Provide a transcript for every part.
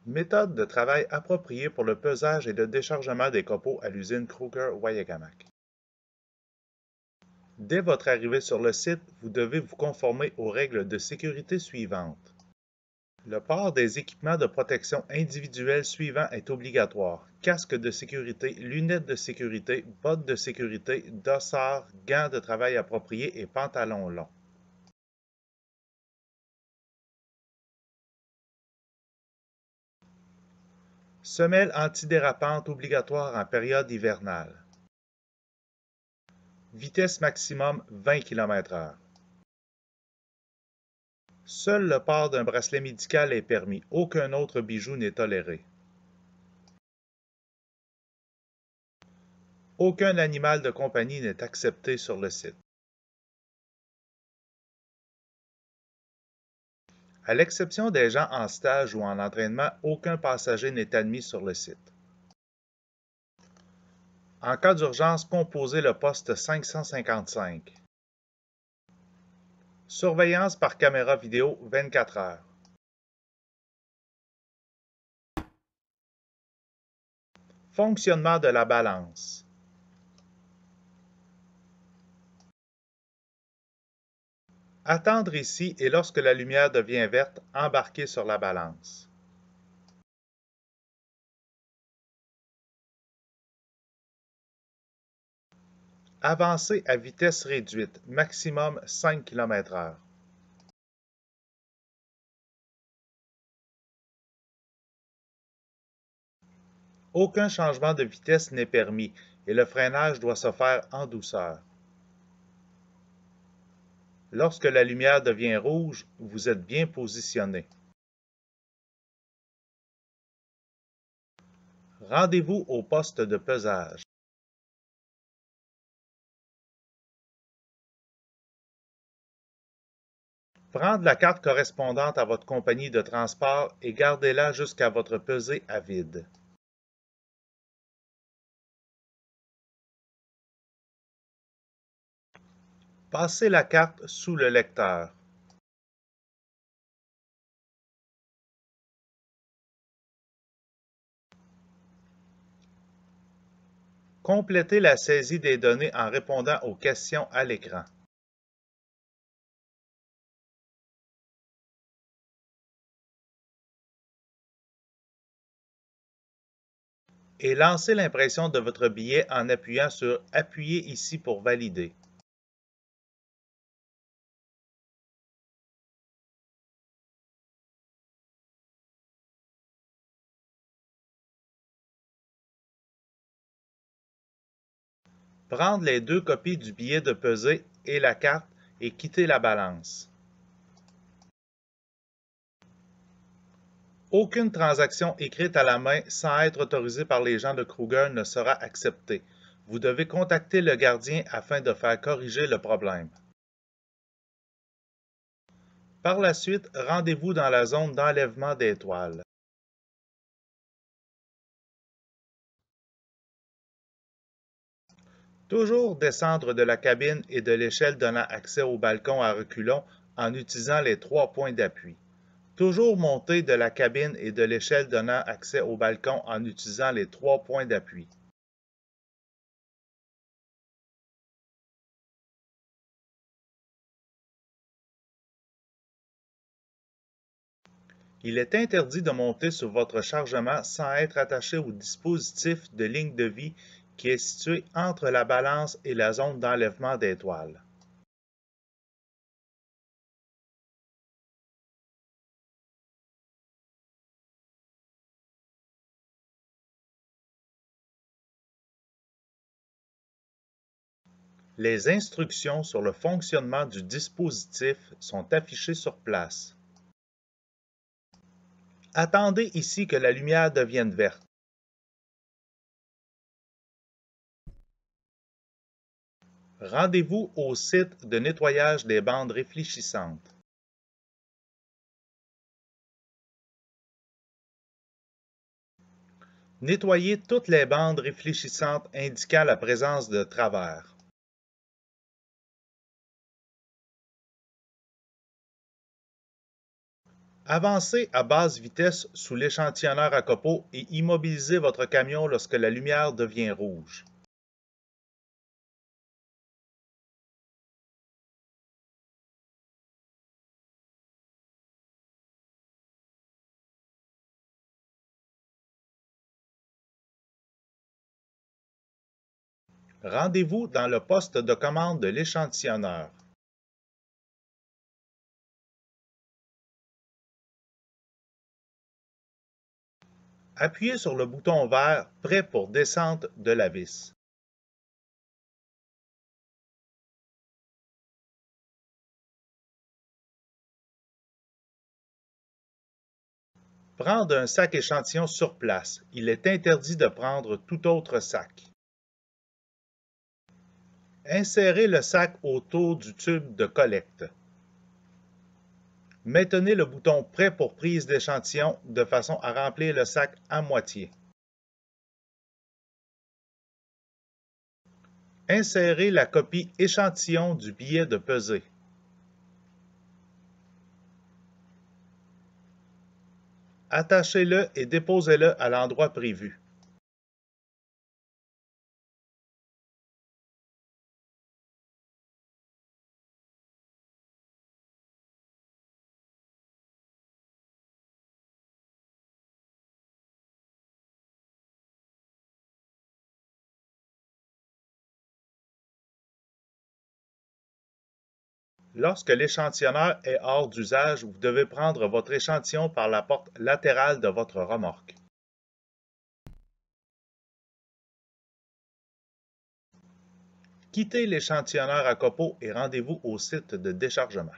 Méthode de travail appropriée pour le pesage et le déchargement des copeaux à l'usine Kruger-Wayagamack. Dès votre arrivée sur le site, vous devez vous conformer aux règles de sécurité suivantes. Le port des équipements de protection individuels suivants est obligatoire: casque de sécurité, lunettes de sécurité, bottes de sécurité, dossards, gants de travail appropriés et pantalons longs. Semelle antidérapante obligatoire en période hivernale. Vitesse maximum 20 km/h. Seul le port d'un bracelet médical est permis, aucun autre bijou n'est toléré. Aucun animal de compagnie n'est accepté sur le site. À l'exception des gens en stage ou en entraînement, aucun passager n'est admis sur le site. En cas d'urgence, composez le poste 555. Surveillance par caméra vidéo 24 heures. Fonctionnement de la balance. Attendre ici et lorsque la lumière devient verte, embarquer sur la balance. Avancer à vitesse réduite, maximum 5 km/h. Aucun changement de vitesse n'est permis et le freinage doit se faire en douceur. Lorsque la lumière devient rouge, vous êtes bien positionné. Rendez-vous au poste de pesage. Prendre la carte correspondante à votre compagnie de transport et gardez-la jusqu'à votre pesée à vide. Passez la carte sous le lecteur. Complétez la saisie des données en répondant aux questions à l'écran. Et lancez l'impression de votre billet en appuyant sur « Appuyez ici pour valider ». Prendre les deux copies du billet de pesée et la carte et quitter la balance. Aucune transaction écrite à la main sans être autorisée par les gens de Kruger ne sera acceptée. Vous devez contacter le gardien afin de faire corriger le problème. Par la suite, rendez-vous dans la zone d'enlèvement des toiles. Toujours descendre de la cabine et de l'échelle donnant accès au balcon à reculons en utilisant les 3 points d'appui. Toujours monter de la cabine et de l'échelle donnant accès au balcon en utilisant les 3 points d'appui. Il est interdit de monter sur votre chargement sans être attaché au dispositif de ligne de vie qui est situé entre la balance et la zone d'enlèvement des toiles. Les instructions sur le fonctionnement du dispositif sont affichées sur place. Attendez ici que la lumière devienne verte. Rendez-vous au site de nettoyage des bandes réfléchissantes. Nettoyez toutes les bandes réfléchissantes indiquant la présence de travers. Avancez à basse vitesse sous l'échantillonneur à copeaux et immobilisez votre camion lorsque la lumière devient rouge. Rendez-vous dans le poste de commande de l'échantillonneur. Appuyez sur le bouton vert prêt pour descente de la vis. Prendre un sac échantillon sur place. Il est interdit de prendre tout autre sac. Insérez le sac autour du tube de collecte. Maintenez le bouton Prêt pour prise d'échantillon de façon à remplir le sac à moitié. Insérez la copie échantillon du billet de pesée. Attachez-le et déposez-le à l'endroit prévu. Lorsque l'échantillonneur est hors d'usage, vous devez prendre votre échantillon par la porte latérale de votre remorque. Quittez l'échantillonneur à copeaux et rendez-vous au site de déchargement.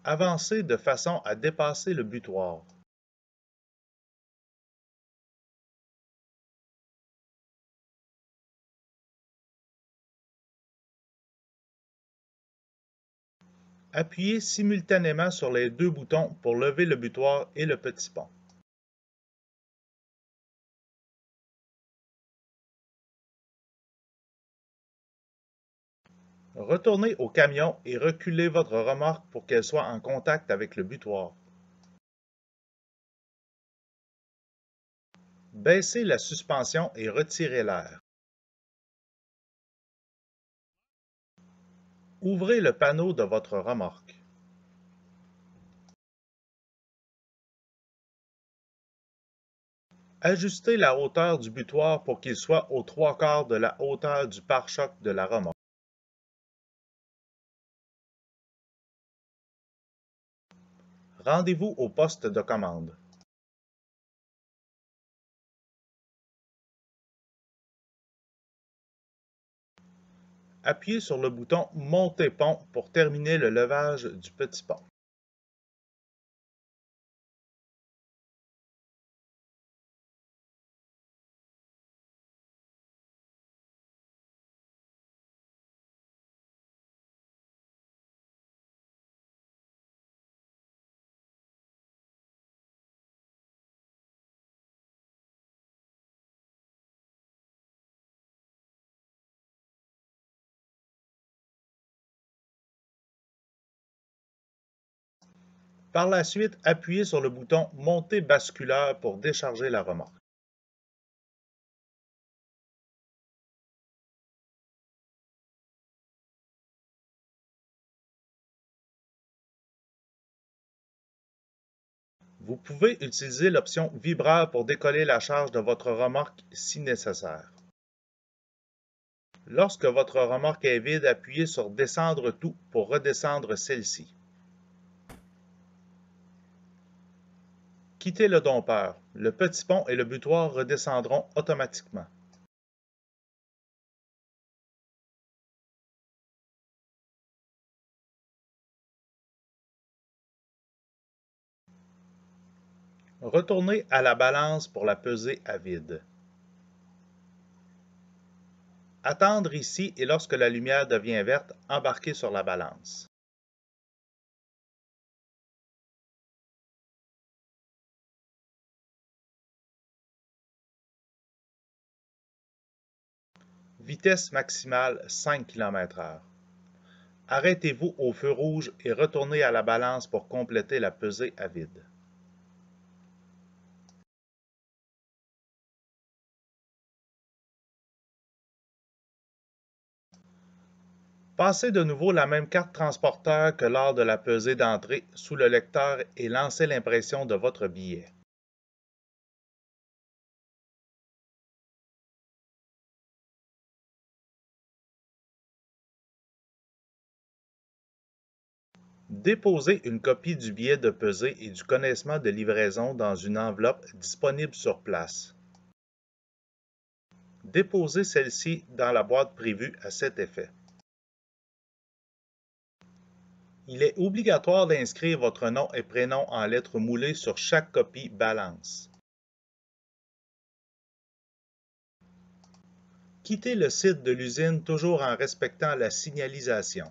Avancez de façon à dépasser le butoir. Appuyez simultanément sur les deux boutons pour lever le butoir et le petit pont. Retournez au camion et reculez votre remorque pour qu'elle soit en contact avec le butoir. Baissez la suspension et retirez l'air. Ouvrez le panneau de votre remorque. Ajustez la hauteur du butoir pour qu'il soit aux 3/4 de la hauteur du pare-choc de la remorque. Rendez-vous au poste de commande. Appuyez sur le bouton Monter pont pour terminer le levage du petit pont. Par la suite, appuyez sur le bouton Montée basculaire pour décharger la remorque. Vous pouvez utiliser l'option vibreur pour décoller la charge de votre remorque si nécessaire. Lorsque votre remorque est vide, appuyez sur Descendre tout pour redescendre celle-ci. Quittez le dompeur. Le petit pont et le butoir redescendront automatiquement. Retournez à la balance pour la pesée à vide. Attendre ici et lorsque la lumière devient verte, embarquez sur la balance. Vitesse maximale 5 km/h. Arrêtez-vous au feu rouge et retournez à la balance pour compléter la pesée à vide. Passez de nouveau la même carte transporteur que lors de la pesée d'entrée sous le lecteur et lancez l'impression de votre billet. Déposez une copie du billet de pesée et du connaissement de livraison dans une enveloppe disponible sur place. Déposez celle-ci dans la boîte prévue à cet effet. Il est obligatoire d'inscrire votre nom et prénom en lettres moulées sur chaque copie balance. Quittez le site de l'usine toujours en respectant la signalisation.